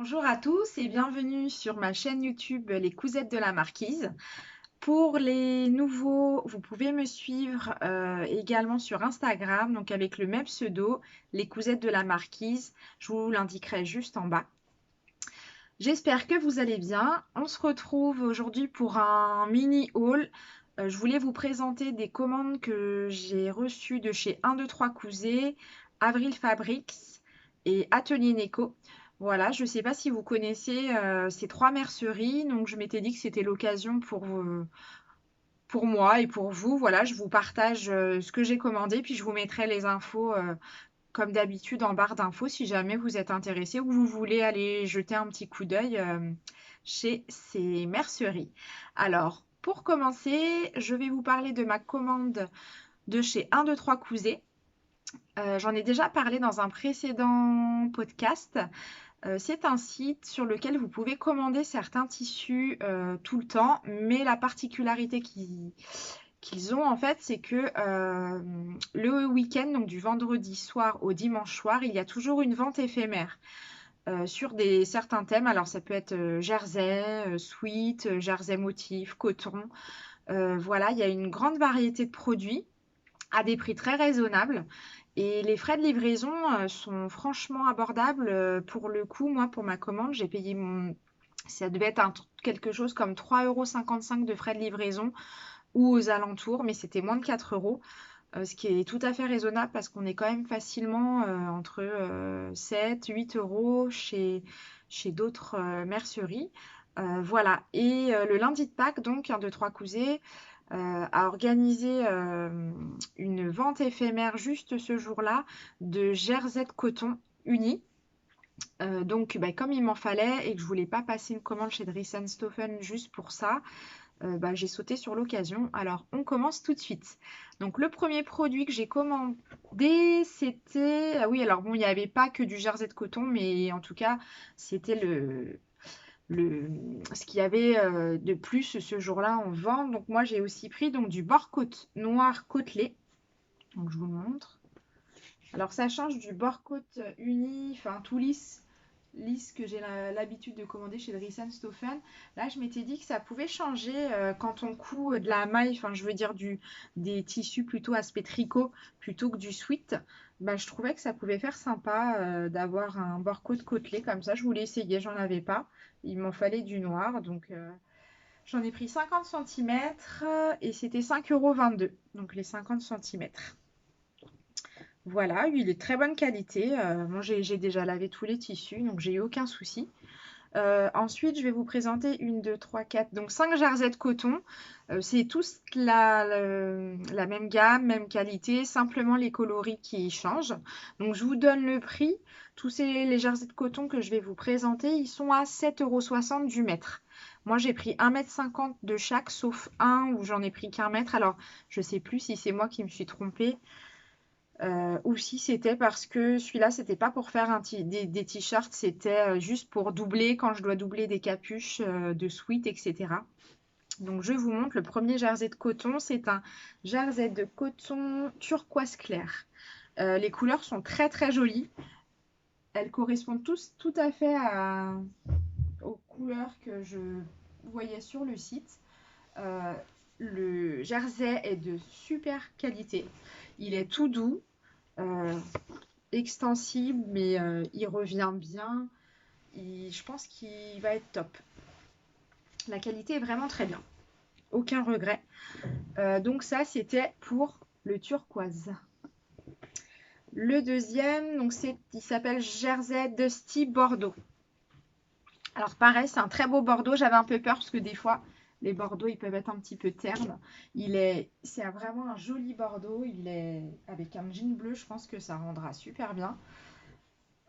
Bonjour à tous et bienvenue sur ma chaîne YouTube Les Cousettes de la Marquise. Pour les nouveaux, vous pouvez me suivre également sur Instagram, donc avec le même pseudo, Les Cousettes de la Marquise. Je vous l'indiquerai juste en bas. J'espère que vous allez bien. On se retrouve aujourd'hui pour un mini haul. Je voulais vous présenter des commandes que j'ai reçues de chez 1, 2, 3 Cousets, Avril Fabrics et Atelier Neko. Voilà, je ne sais pas si vous connaissez ces trois merceries, donc je m'étais dit que c'était l'occasion pour moi et pour vous. Voilà, je vous partage ce que j'ai commandé, puis je vous mettrai les infos comme d'habitude en barre d'infos si jamais vous êtes intéressé ou que vous voulez aller jeter un petit coup d'œil chez ces merceries. Alors, pour commencer, je vais vous parler de ma commande de chez 1, 2, 3 Cousets. J'en ai déjà parlé dans un précédent podcast. C'est un site sur lequel vous pouvez commander certains tissus tout le temps, mais la particularité qu'ils ont en fait, c'est que le week-end, donc du vendredi soir au dimanche soir, il y a toujours une vente éphémère sur certains thèmes. Alors ça peut être jersey, sweat, jersey motif, coton. Voilà, il y a une grande variété de produits à des prix très raisonnables. Et les frais de livraison sont franchement abordables. Pour le coup, moi, pour ma commande, j'ai payé ça devait être quelque chose comme 3,55 € de frais de livraison ou aux alentours, mais c'était moins de 4 euros, ce qui est tout à fait raisonnable parce qu'on est quand même facilement entre 7, 8 euros chez d'autres merceries. Voilà. Et le lundi de Pâques, donc, 1, 2, 3 Cousets a organisé une vente éphémère juste ce jour-là de jersey de coton uni. Donc, bah, comme il m'en fallait et que je voulais pas passer une commande chez Dries Stoffen juste pour ça, bah, j'ai sauté sur l'occasion. Alors, on commence tout de suite. Donc, le premier produit que j'ai commandé, c'était... Ah oui, alors bon, il n'y avait pas que du jersey de coton, mais en tout cas, c'était ce qu'il y avait de plus ce jour-là en vente. Donc, moi, j'ai aussi pris donc, du bord-côte noir côtelé. Donc, je vous montre. Alors, ça change du bord-côte uni, enfin tout lisse que j'ai l'habitude de commander chez Dries Stoffen. Là, je m'étais dit que ça pouvait changer quand on coud de la maille, enfin je veux dire des tissus plutôt aspect tricot plutôt que du sweat. Bah, je trouvais que ça pouvait faire sympa d'avoir un bord-côte côtelé comme ça. Je voulais essayer, j'en avais pas. Il m'en fallait du noir, donc j'en ai pris 50 centimètres et c'était 5,22 €, donc les 50 centimètres. Voilà, il est de très bonne qualité. Moi, j'ai déjà lavé tous les tissus, donc j'ai eu aucun souci. Ensuite, je vais vous présenter une, deux, trois, quatre, donc 5 jerseys de coton. C'est tous la même gamme, même qualité, simplement les coloris qui changent. Donc, je vous donne le prix. Les jerseys de coton que je vais vous présenter, ils sont à 7,60 € du mètre. Moi, j'ai pris 1,50 m de chaque, sauf un où j'en ai pris qu'un mètre. Alors, je ne sais plus si c'est moi qui me suis trompée. Ou si c'était parce que celui-là, c'était pas pour faire des t-shirts, c'était juste pour doubler quand je dois doubler des capuches de sweat, etc. Donc je vous montre le premier jersey de coton. C'est un jersey de coton turquoise clair. Les couleurs sont très très jolies. Elles correspondent tout à fait aux couleurs que je voyais sur le site. Euh, le jersey est de super qualité. Il est tout doux. Euh, Extensible, mais il revient bien. Je pense qu'il va être top. La qualité est vraiment très bien. Aucun regret. Donc ça, c'était pour le turquoise. Le deuxième, donc il s'appelle Jersey Dusty Bordeaux. Alors pareil, c'est un très beau Bordeaux. J'avais un peu peur parce que des fois, les Bordeaux, ils peuvent être un petit peu ternes. C'est vraiment un joli Bordeaux. Il est avec un jean bleu. Je pense que ça rendra super bien.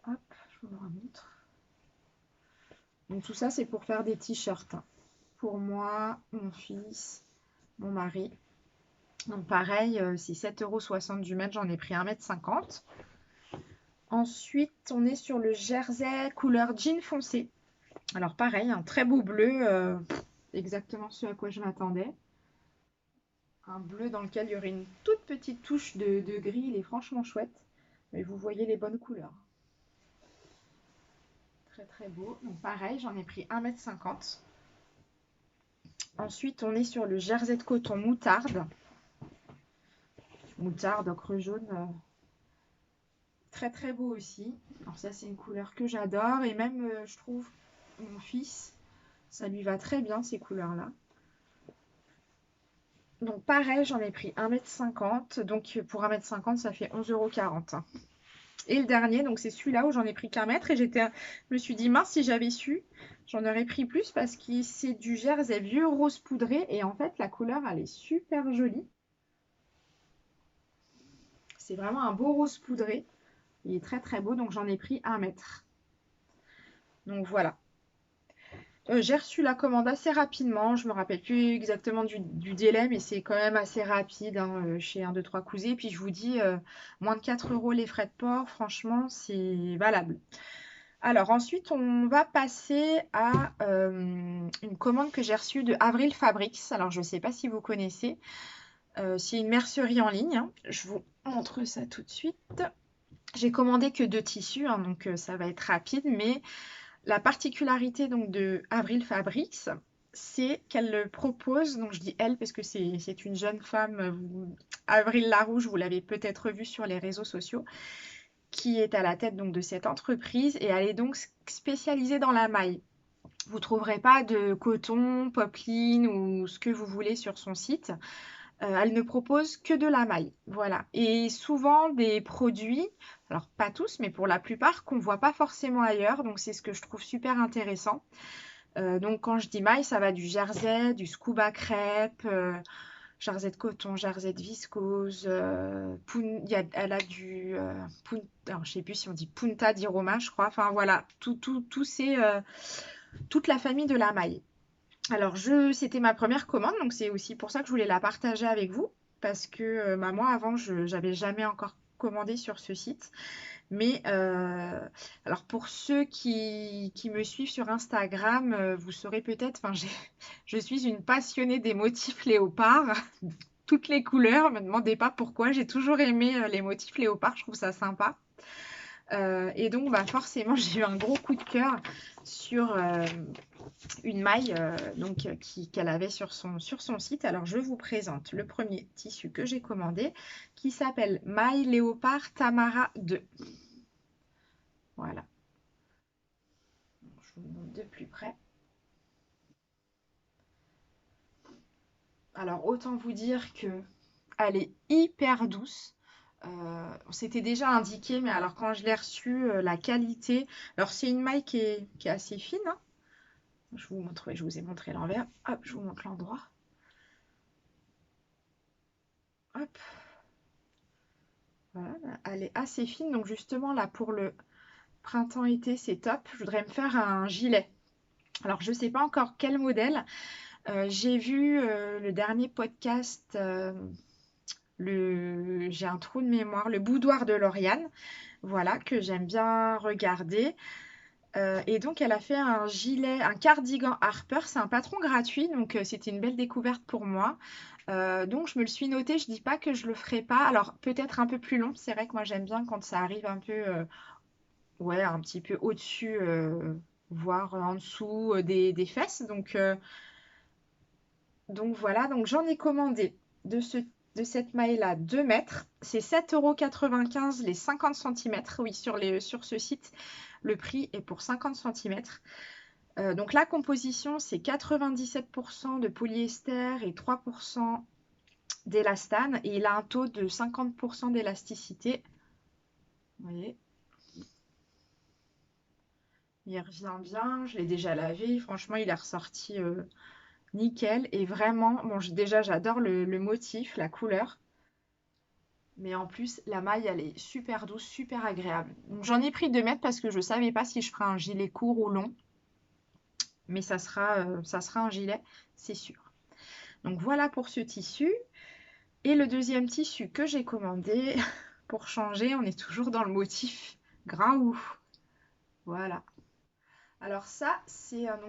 Hop, je vous le remontre. Donc tout ça, c'est pour faire des t-shirts. Pour moi, mon fils, mon mari. Donc pareil, c'est 7,60 € du mètre, j'en ai pris 1,50 m. Ensuite, on est sur le jersey couleur jean foncé. Alors pareil, un très beau bleu, exactement ce à quoi je m'attendais. Un bleu dans lequel il y aurait une toute petite touche de gris, il est franchement chouette. Mais vous voyez les bonnes couleurs. très très beau. Donc pareil, j'en ai pris 1,50 m. Ensuite, on est sur le jersey de coton moutarde. Moutarde, ocre jaune. Très très beau aussi. Alors ça, c'est une couleur que j'adore. Et même, je trouve, mon fils, ça lui va très bien, ces couleurs-là. Donc pareil, j'en ai pris 1,50 m. Donc pour 1,50 m, ça fait 11,40 €. Et le dernier, donc c'est celui-là où j'en ai pris qu'un mètre. Et je me suis dit, mince, si j'avais su, j'en aurais pris plus parce que c'est du jersey vieux rose poudré. Et en fait, la couleur, elle est super jolie. C'est vraiment un beau rose poudré. Il est très très beau, donc j'en ai pris 1 mètre. Donc voilà. J'ai reçu la commande assez rapidement. Je me rappelle plus exactement du délai, mais c'est quand même assez rapide hein, chez 1, 2, 3 Cousets. Puis je vous dis, moins de 4 € les frais de port, franchement, c'est valable. Alors ensuite, on va passer à une commande que j'ai reçue de Avril Fabrics. Alors je ne sais pas si vous connaissez. C'est une mercerie en ligne, hein. Je vous montre ça tout de suite. J'ai commandé que 2 tissus, hein, donc ça va être rapide, mais la particularité donc de Avril Fabrics, c'est qu'elle propose, donc je dis elle parce que c'est une jeune femme, Avril Larouche, vous l'avez peut-être vue sur les réseaux sociaux, qui est à la tête donc de cette entreprise et elle est donc spécialisée dans la maille. Vous ne trouverez pas de coton, popeline ou ce que vous voulez sur son site. Elle ne propose que de la maille, voilà. Et souvent des produits, alors pas tous, mais pour la plupart, qu'on ne voit pas forcément ailleurs. Donc c'est ce que je trouve super intéressant. Donc quand je dis maille, ça va du jersey, du scuba crêpe, jersey de coton, jersey de viscose. Elle a du alors je sais plus si on dit punta di Roma, je crois. Enfin voilà, toute la famille de la maille. Alors, c'était ma première commande, donc c'est aussi pour ça que je voulais la partager avec vous, parce que moi, avant, je n'avais jamais encore commandé sur ce site. Mais alors, pour ceux qui me suivent sur Instagram, vous saurez peut-être, enfin, je suis une passionnée des motifs léopards, toutes les couleurs, ne me demandez pas pourquoi, j'ai toujours aimé les motifs léopards, je trouve ça sympa. Et donc, bah, forcément, j'ai eu un gros coup de cœur sur une maille qu'elle avait sur son site. Alors, je vous présente le premier tissu que j'ai commandé qui s'appelle Maille Léopard Tamara 2. Voilà. Je vous montre de plus près. Alors, autant vous dire que elle est hyper douce. C'était déjà indiqué, mais alors quand je l'ai reçue, la qualité. Alors, c'est une maille qui est assez fine, hein. Je vous ai montré l'envers. Hop, je vous montre l'endroit. Hop. Voilà, elle est assez fine. Donc justement, là, pour le printemps-été, c'est top. Je voudrais me faire un gilet. Alors, je ne sais pas encore quel modèle. J'ai vu le dernier podcast, j'ai un trou de mémoire, le boudoir de Lauriane. Voilà, que j'aime bien regarder. Et donc, elle a fait un gilet, un cardigan Harper. C'est un patron gratuit, donc c'était une belle découverte pour moi. Donc, je me le suis noté. Je dis pas que je le ferai pas. Alors, peut-être un peu plus long. C'est vrai que moi, j'aime bien quand ça arrive un peu, ouais, un petit peu au-dessus, voire en dessous des fesses. Donc voilà. Donc, j'en ai commandé de cette maille-là 2 mètres. C'est 7,95 € les 50 cm. Oui, sur ce site, le prix est pour 50 cm. Donc la composition, c'est 97% de polyester et 3% d'élastane. Et il a un taux de 50% d'élasticité. Vous voyez, il revient bien. Je l'ai déjà lavé. Franchement, il est ressorti nickel. Et vraiment, bon, déjà, j'adore le motif, la couleur. Mais en plus, la maille, elle est super douce, super agréable. Donc j'en ai pris 2 mètres parce que je ne savais pas si je ferais un gilet court ou long. Mais ça sera un gilet, c'est sûr. Donc voilà pour ce tissu. Et le deuxième tissu que j'ai commandé, pour changer, on est toujours dans le motif graou. Voilà. Alors ça, c'est un...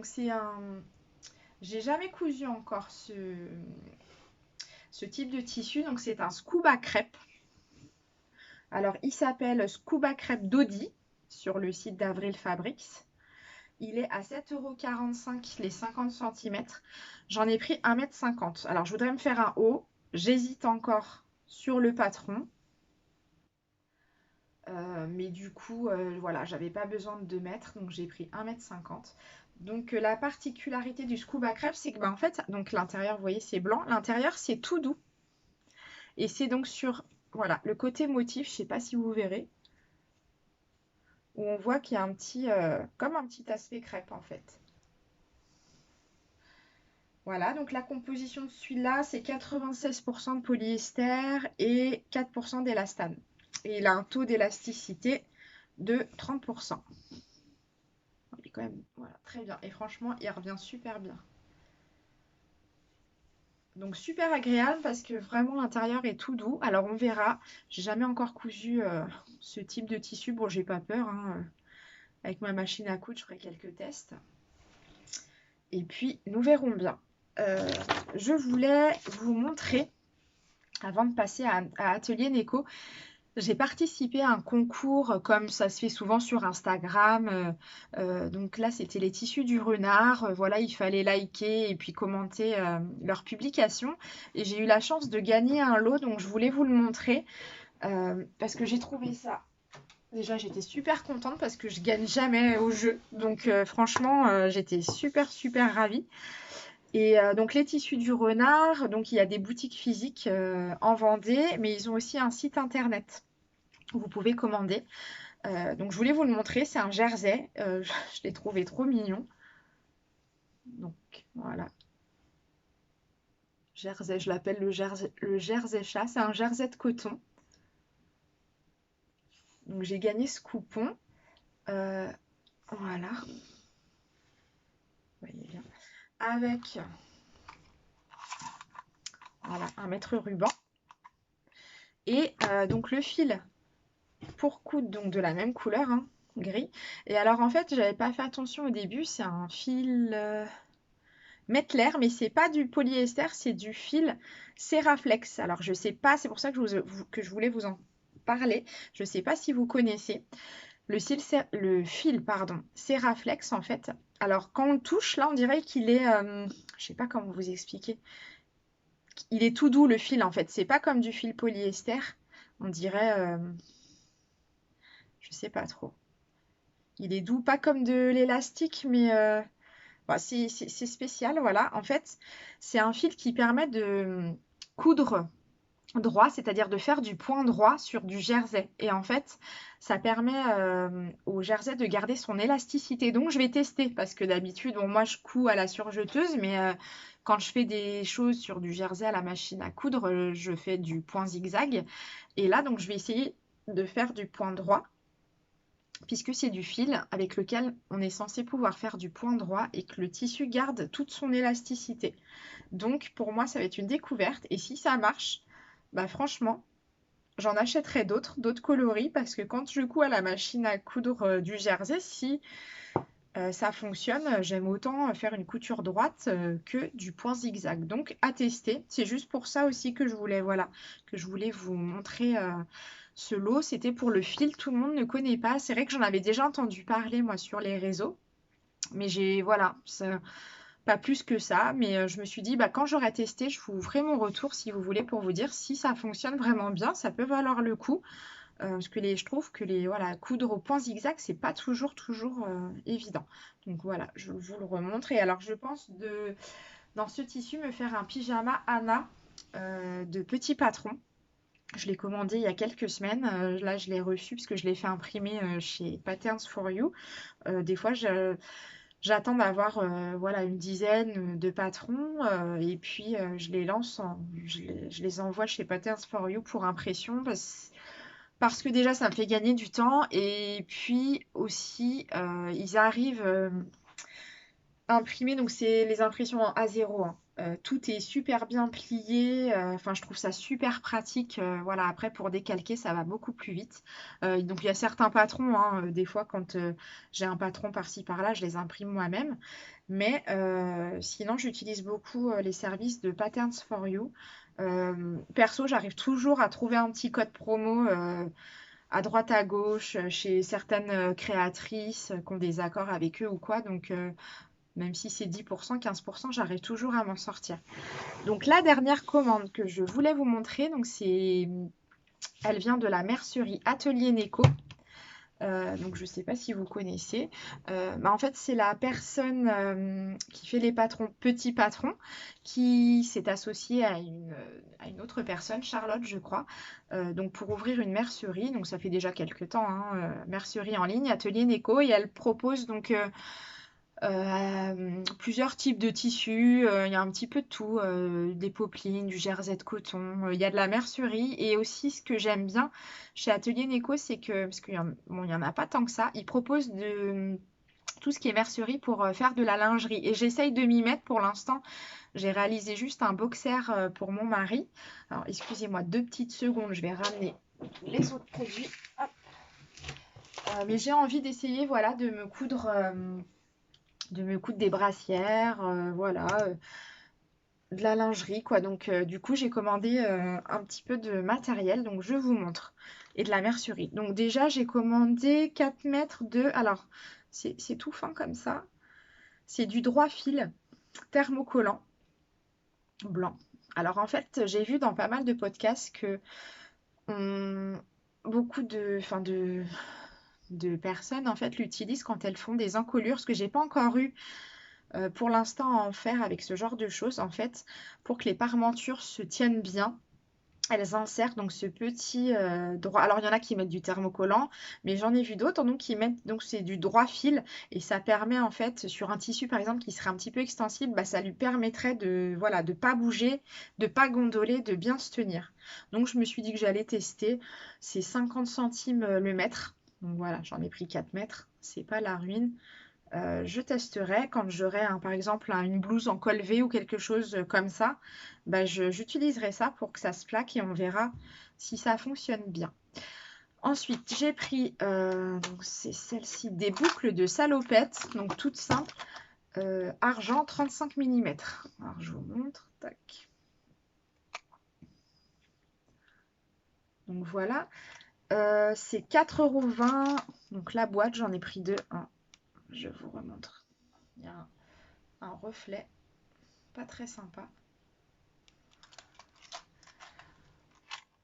J'ai jamais cousu encore ce type de tissu, donc c'est un scuba crêpe. Alors il s'appelle Scuba Crêpe Dodi sur le site d'Avril Fabrics. il est à 7,45 € les 50 centimètres. J'en ai pris 1,50 m. Alors, je voudrais me faire un haut. J'hésite encore sur le patron. Mais du coup, voilà, j'avais pas besoin de 2 mètres, donc j'ai pris 1,50 m. Donc, la particularité du scuba crêpe, c'est que, bah, en fait, donc l'intérieur, vous voyez, c'est blanc. L'intérieur, c'est tout doux. Et c'est donc sur, voilà, le côté motif, je sais pas si vous verrez, où on voit qu'il y a un petit, comme un petit aspect crêpe, en fait. Voilà, donc la composition de celui-là, c'est 96% de polyester et 4% d'élastane. Et il a un taux d'élasticité de 30%. Il est quand même, voilà, très bien. Et franchement, il revient super bien. Donc super agréable parce que vraiment l'intérieur est tout doux. Alors on verra. J'ai jamais encore cousu ce type de tissu. Bon, j'ai pas peur, hein. Avec ma machine à coudre, je ferai quelques tests. Et puis nous verrons bien. Je voulais vous montrer, avant de passer à Atelier Neko, j'ai participé à un concours comme ça se fait souvent sur Instagram. Donc là, c'était les tissus du renard. Voilà, il fallait liker et puis commenter leur publication. Et j'ai eu la chance de gagner un lot, donc je voulais vous le montrer parce que j'ai trouvé ça. Déjà, j'étais super contente parce que je gagne jamais au jeu. Donc franchement, j'étais super ravie. Et donc les tissus du renard, donc il y a des boutiques physiques en Vendée, mais ils ont aussi un site internet où vous pouvez commander. Donc je voulais vous le montrer, c'est un jersey. Je l'ai trouvé trop mignon. Donc voilà. Jersey, je l'appelle le jersey chat. C'est un jersey de coton. Donc j'ai gagné ce coupon. Voilà. Vous voyez bien. Avec voilà, un mètre ruban. Et donc le fil pour coudre donc de la même couleur, hein, gris. Et alors en fait, j'avais pas fait attention au début, c'est un fil Mettler, mais c'est pas du polyester, c'est du fil Seraflex. Alors je sais pas, c'est pour ça que je voulais vous en parler. Je sais pas si vous connaissez le fil pardon, Seraflex en fait. Alors quand on le touche, là on dirait qu'il est, je sais pas comment vous expliquer. Il est tout doux le fil en fait. C'est pas comme du fil polyester. On dirait, je sais pas trop. Il est doux, pas comme de l'élastique, mais bah, c'est spécial, voilà. En fait, c'est un fil qui permet de coudre droit, c'est-à-dire de faire du point droit sur du jersey. Et en fait, ça permet au jersey de garder son élasticité. Donc, je vais tester parce que d'habitude, bon, moi, je couds à la surjeteuse, mais quand je fais des choses sur du jersey à la machine à coudre, je fais du point zigzag. Et là, donc, je vais essayer de faire du point droit puisque c'est du fil avec lequel on est censé pouvoir faire du point droit et que le tissu garde toute son élasticité. Donc pour moi, ça va être une découverte et si ça marche, bah franchement, j'en achèterai d'autres coloris parce que quand je couds à la machine à coudre du jersey, si ça fonctionne, j'aime autant faire une couture droite que du point zigzag. Donc à tester, c'est juste pour ça aussi que je voulais, voilà, que je voulais vous montrer ce lot. C'était pour le fil, tout le monde ne connaît pas. C'est vrai que j'en avais déjà entendu parler moi sur les réseaux, mais voilà, pas plus que ça. Mais je me suis dit, bah, quand j'aurai testé, je vous ferai mon retour si vous voulez pour vous dire si ça fonctionne vraiment bien. Ça peut valoir le coup. Parce que je trouve que voilà, coudre au point zigzag, c'est pas toujours évident. Donc voilà, je vous le remontre. Et alors, je pense dans ce tissu, me faire un pyjama Anna de petit patron. Je l'ai commandé il y a quelques semaines. Là, je l'ai reçu parce que je l'ai fait imprimer chez Patterns for You. Des fois, j'attends d'avoir voilà, une dizaine de patrons et puis je les lance, je les envoie chez Patterns for You pour impression parce que déjà ça me fait gagner du temps et puis aussi ils arrivent imprimés, donc c'est les impressions en A0, hein. Tout est super bien plié, enfin je trouve ça super pratique. Voilà, après pour décalquer ça va beaucoup plus vite. Donc il y a certains patrons, hein, des fois quand j'ai un patron par-ci par-là, je les imprime moi-même. Mais sinon j'utilise beaucoup les services de Patterns for You. Perso, j'arrive toujours à trouver un petit code promo à droite à gauche chez certaines créatrices qui ont des accords avec eux ou quoi. Donc, même si c'est 10%, 15%, j'arrive toujours à m'en sortir. Donc, la dernière commande que je voulais vous montrer, donc elle vient de la mercerie Atelier Neko. Donc je ne sais pas si vous connaissez. En fait, c'est la personne qui fait les patrons, petits patrons, qui s'est associée à une autre personne, Charlotte, je crois, donc pour ouvrir une mercerie. Donc ça fait déjà quelques temps, hein, mercerie en ligne, Atelier Neko, et elle propose donc plusieurs types de tissus. Il y a un petit peu de tout, des popelines, du jersey de coton, il y a de la mercerie. Et aussi, ce que j'aime bien chez Atelier Neko, c'est que, parce qu'il y en a pas tant que ça, ils proposent tout ce qui est mercerie pour faire de la lingerie. Et j'essaye de m'y mettre pour l'instant. J'ai réalisé juste un boxer pour mon mari. Alors, excusez-moi 2 petites secondes, je vais ramener les autres produits. Hop. Mais j'ai envie d'essayer, voilà, de me coudre des brassières, voilà, de la lingerie, quoi. Donc, du coup, j'ai commandé un petit peu de matériel, donc je vous montre, et de la mercerie. Donc, déjà, j'ai commandé 4 mètres de... Alors, c'est tout fin comme ça. C'est du droit fil thermocollant blanc. Alors, en fait, j'ai vu dans pas mal de podcasts que beaucoup de personnes, en fait, l'utilisent quand elles font des encolures, ce que j'ai pas encore eu pour l'instant à en faire avec ce genre de choses. En fait, pour que les parmentures se tiennent bien, elles insèrent donc ce petit droit. Alors, il y en a qui mettent du thermocollant, mais j'en ai vu d'autres donc qui mettent, donc c'est du droit fil, et ça permet en fait sur un tissu par exemple qui serait un petit peu extensible, bah, ça lui permettrait de voilà, de pas bouger, de pas gondoler, de bien se tenir. Donc je me suis dit que j'allais tester. C'est 50 centimes le mètre. Donc voilà, j'en ai pris 4 mètres, c'est pas la ruine. Je testerai quand j'aurai par exemple une blouse en col V ou quelque chose comme ça. Bah, j'utiliserai ça pour que ça se plaque et on verra si ça fonctionne bien. Ensuite, j'ai pris, donc c'est celle-ci, des boucles de salopette, donc toutes simples, argent 35 mm. Alors je vous montre, tac. Donc voilà, c'est 4,20 €. Donc la boîte, j'en ai pris deux. Hein, je vous remontre. Il y a un reflet. Pas très sympa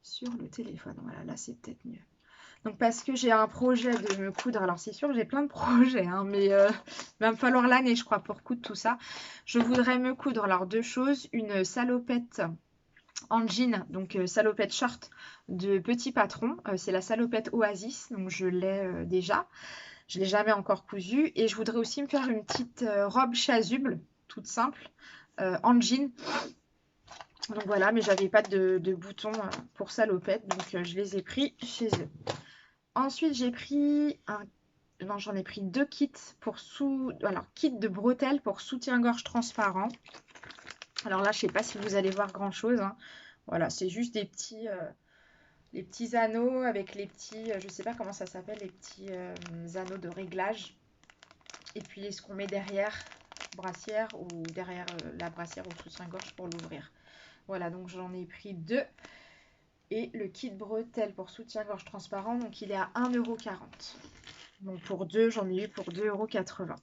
sur le téléphone. Voilà, là c'est peut-être mieux. Donc parce que j'ai un projet de me coudre, alors c'est sûr que j'ai plein de projets, hein, mais il va me falloir l'année je crois pour coudre tout ça. Je voudrais me coudre alors 2 choses, une salopette en jean, donc salopette short de Petit Patron, c'est la salopette Oasis, donc je l'ai déjà, je ne l'ai jamais encore cousue, et je voudrais aussi me faire une petite robe chasuble, toute simple, en jean. Donc voilà, mais j'avais pas de boutons pour salopette, donc je les ai pris chez eux. Ensuite, j'ai pris non, j'en ai pris 2 kits pour alors, kit de bretelles pour soutien-gorge transparent. Alors là, je sais pas si vous allez voir grand-chose, hein. Voilà, c'est juste les petits anneaux avec les petits, je sais pas comment ça s'appelle, les petits anneaux de réglage. Et puis ce qu'on met derrière brassière ou derrière la brassière au soutien-gorge pour l'ouvrir. Voilà, donc j'en ai pris 2. Et le kit bretelles pour soutien-gorge transparent, donc il est à 1,40 €. Donc pour 2, j'en ai eu pour 2,80 €.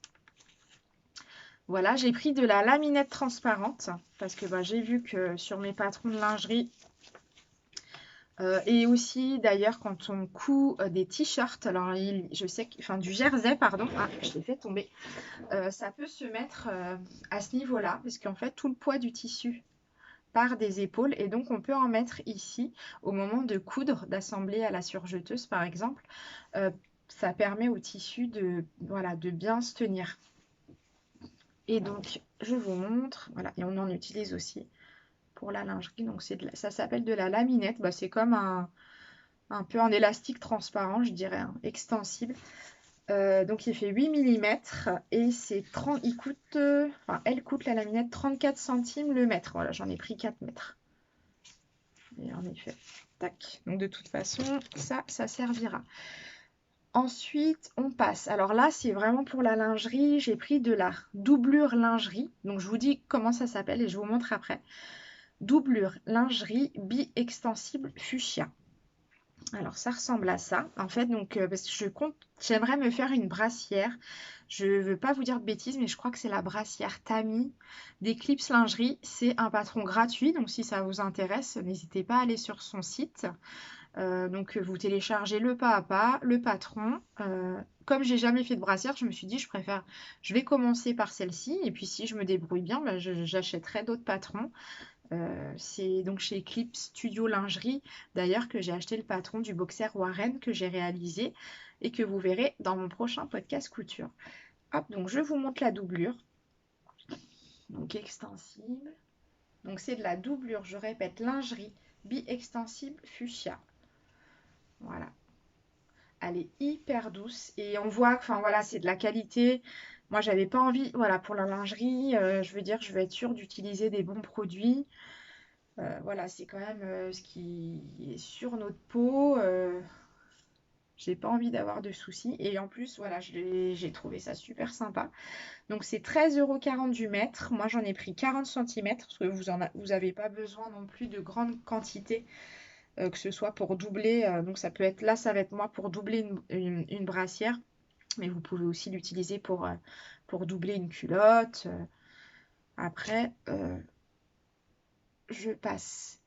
Voilà, j'ai pris de la laminette transparente parce que j'ai vu que sur mes patrons de lingerie et aussi d'ailleurs quand on coud des t-shirts, alors je sais que, enfin du jersey pardon, je l'ai fait tomber, ça peut se mettre à ce niveau-là parce qu'en fait tout le poids du tissu part des épaules et donc on peut en mettre ici au moment de coudre, d'assembler à la surjeteuse par exemple. Ça permet au tissu de bien se tenir. Et donc je vous montre, voilà, et on en utilise aussi pour la lingerie. Donc ça s'appelle de la laminette, c'est comme un peu un élastique transparent, je dirais, hein, extensible. Donc il fait 8 mm et elle coûte la laminette 34 centimes le mètre. Voilà, j'en ai pris 4 mètres. Et en effet, tac. Donc de toute façon, ça servira. Ensuite, on passe. Alors là, c'est vraiment pour la lingerie. J'ai pris de la doublure lingerie. Donc je vous dis comment ça s'appelle et je vous montre après. Doublure lingerie bi-extensible fuchsia. Alors, ça ressemble à ça. En fait, donc, parce que j'aimerais me faire une brassière. Je veux pas vous dire de bêtises, mais je crois que c'est la brassière Tami d'Eclipse Lingerie. C'est un patron gratuit, donc si ça vous intéresse, n'hésitez pas à aller sur son site. Donc, vous téléchargez le pas à pas, le patron. Comme j'ai jamais fait de brassière, je me suis dit, je vais commencer par celle-ci, et puis si je me débrouille bien, bah, j'achèterai d'autres patrons. C'est donc chez Eclipse Studio Lingerie, d'ailleurs, que j'ai acheté le patron du boxer Warren que j'ai réalisé et que vous verrez dans mon prochain podcast couture. Hop, donc je vous montre la doublure. Donc extensible. Donc c'est de la doublure, je répète, lingerie bi-extensible fuchsia. Voilà. Elle est hyper douce et on voit que, enfin voilà, c'est de la qualité. Moi, j'avais pas envie, voilà, pour la lingerie, je veux dire, je veux être sûre d'utiliser des bons produits. Voilà, c'est quand même ce qui est sur notre peau. J'ai pas envie d'avoir de soucis. Et en plus, voilà, j'ai trouvé ça super sympa. Donc, c'est 13,40 € du mètre. Moi, j'en ai pris 40 centimètres parce que vous avez pas besoin non plus de grande quantité, que ce soit pour doubler. Donc, ça peut être là, ça va être moi pour doubler une brassière. Mais vous pouvez aussi l'utiliser pour doubler une culotte. Après, je passe.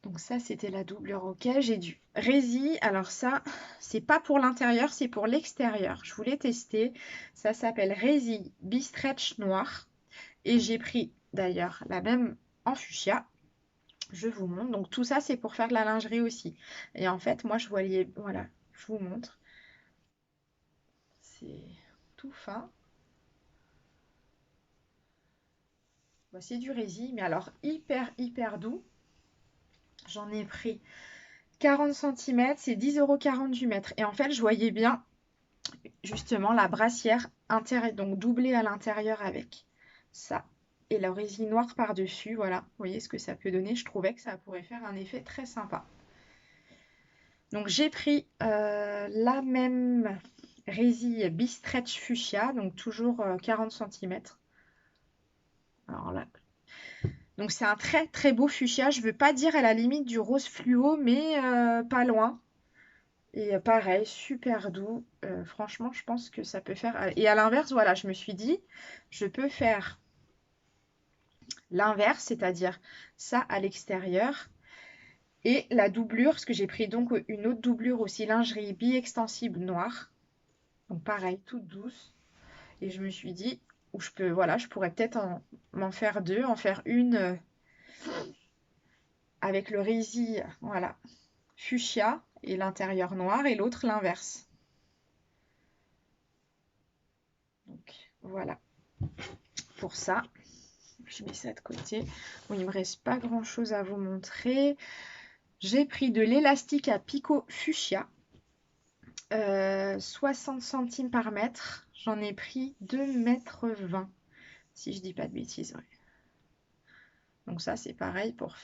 Donc ça, c'était la doublure. Ok, j'ai du Rési. Alors ça, c'est pas pour l'intérieur, c'est pour l'extérieur. Je voulais tester. Ça s'appelle Rési Bistretch Noir. Et j'ai pris d'ailleurs la même en fuchsia. Je vous montre. Donc tout ça, c'est pour faire de la lingerie aussi. Et en fait, moi, je voyais... Voilà, je vous montre. C'est tout fin. Bah, c'est du Rési, mais alors hyper doux. J'en ai pris 40 centimètres, c'est 10,40 € du mètre. Et en fait, je voyais bien justement la brassière donc doublée à l'intérieur avec ça. Et la résine noire par-dessus, voilà. Vous voyez ce que ça peut donner. Je trouvais que ça pourrait faire un effet très sympa. Donc j'ai pris la même résille Bistretch Fuchsia, donc toujours 40 centimètres. Alors là, donc c'est un très beau fuchsia. Je ne veux pas dire à la limite du rose fluo, mais pas loin. Et pareil, super doux. Franchement, je pense que ça peut faire. Et à l'inverse, voilà, je me suis dit, je peux faire l'inverse, c'est-à-dire ça à l'extérieur. Et la doublure, parce que j'ai pris donc une autre doublure aussi, lingerie bi-extensible noire. Donc pareil, toute douce. Et je me suis dit, ou voilà, je pourrais peut-être m'en faire deux, en faire une avec le Rési, voilà, fuchsia et l'intérieur noir, et l'autre l'inverse. Donc voilà pour ça. Je mets ça de côté. Bon, il ne me reste pas grand chose à vous montrer. J'ai pris de l'élastique à picot fuchsia. 60 centimes par mètre. J'en ai pris 2,20 m. Si je dis pas de bêtises. Ouais. Donc ça, c'est pareil pour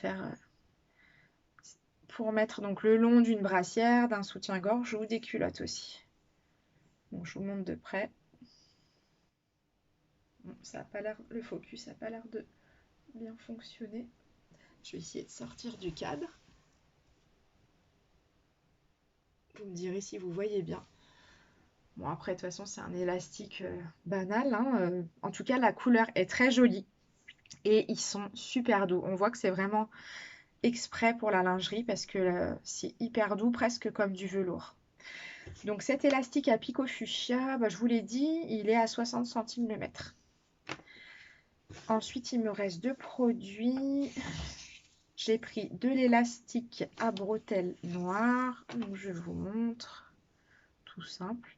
mettre donc le long d'une brassière, d'un soutien-gorge ou des culottes aussi. Bon, je vous montre de près. Bon, ça a pas l'air, le focus n'a pas l'air de bien fonctionner. Je vais essayer de sortir du cadre. Vous me direz si vous voyez bien. Bon, après, de toute façon, c'est un élastique banal. Hein. En tout cas, la couleur est très jolie. Et ils sont super doux. On voit que c'est vraiment exprès pour la lingerie parce que c'est hyper doux, presque comme du velours. Donc cet élastique à picot fuchsia, bah, je vous l'ai dit, il est à 60 centimes le mètre. Ensuite, il me reste deux produits. J'ai pris de l'élastique à bretelles noires. Donc je vous montre. Tout simple.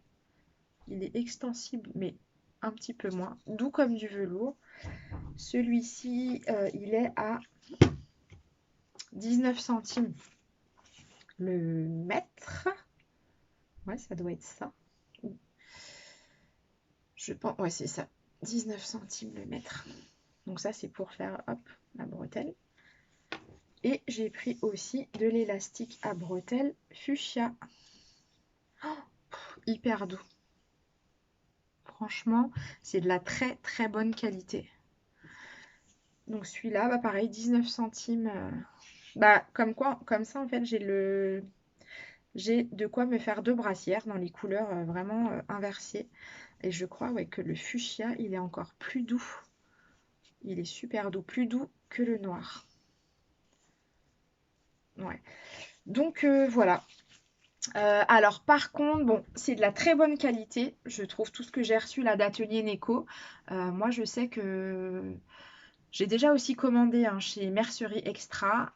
Il est extensible, mais un petit peu moins. Doux comme du velours. Celui-ci, il est à 19 centimes le mètre. Ouais, ça doit être ça. Je pense, ouais, c'est ça. 19 centimes le mètre. Donc ça, c'est pour faire, hop, la bretelle. Et j'ai pris aussi de l'élastique à bretelles fuchsia. Oh, hyper doux. Franchement, c'est de la très bonne qualité. Donc celui-là, bah pareil, 19 centimes. Bah comme ça, en fait, j'ai J'ai de quoi me faire 2 brassières dans les couleurs vraiment inversées. Et je crois ouais, que le fuchsia, il est encore plus doux. Il est super doux, plus doux que le noir. Ouais. Donc voilà. Alors par contre, bon, c'est de la très bonne qualité. Je trouve tout ce que j'ai reçu là d'Atelier Neko. Moi, je sais que j'ai déjà aussi commandé hein, chez Mercerie Extra.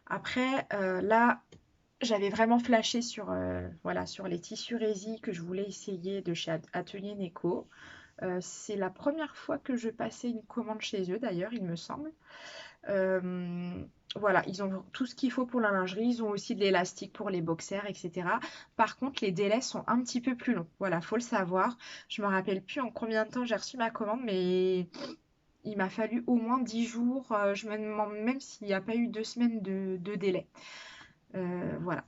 Après, là, j'avais vraiment flashé sur, voilà, sur les tissus résis que je voulais essayer de chez Atelier Neko. C'est la première fois que je passais une commande chez eux d'ailleurs, il me semble. Voilà, ils ont tout ce qu'il faut pour la lingerie. Ils ont aussi de l'élastique pour les boxers, etc. Par contre, les délais sont un petit peu plus longs. Voilà, faut le savoir. Je me rappelle plus en combien de temps j'ai reçu ma commande, mais il m'a fallu au moins 10 jours. Je me demande même s'il n'y a pas eu 2 semaines de délai. Voilà.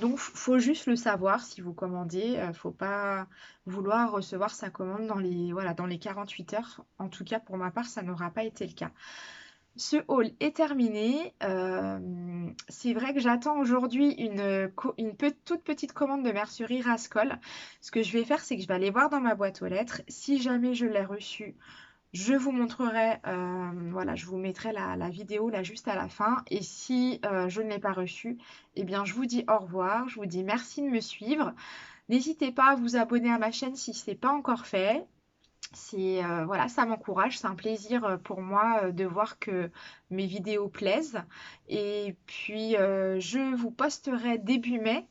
Donc, faut juste le savoir si vous commandez. Faut pas vouloir recevoir sa commande voilà, dans les 48 heures. En tout cas, pour ma part, ça n'aura pas été le cas. Ce haul est terminé. C'est vrai que j'attends aujourd'hui une toute petite commande de mercerie Rascol. Ce que je vais faire, c'est que je vais aller voir dans ma boîte aux lettres. Si jamais je l'ai reçue, je vous montrerai, voilà, je vous mettrai la vidéo là juste à la fin. Et si je ne l'ai pas reçue, eh bien je vous dis au revoir. Je vous dis merci de me suivre. N'hésitez pas à vous abonner à ma chaîne si ce n'est pas encore fait. Voilà, ça m'encourage, c'est un plaisir pour moi de voir que mes vidéos plaisent. Et puis je vous posterai début mai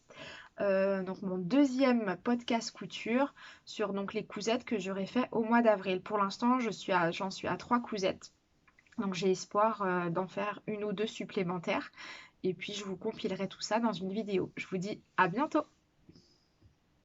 donc mon deuxième podcast couture sur donc les cousettes que j'aurais fait au mois d'avril. Pour l'instant, j'en suis à 3 cousettes. Donc j'ai espoir d'en faire une ou deux supplémentaires. Et puis je vous compilerai tout ça dans une vidéo. Je vous dis à bientôt.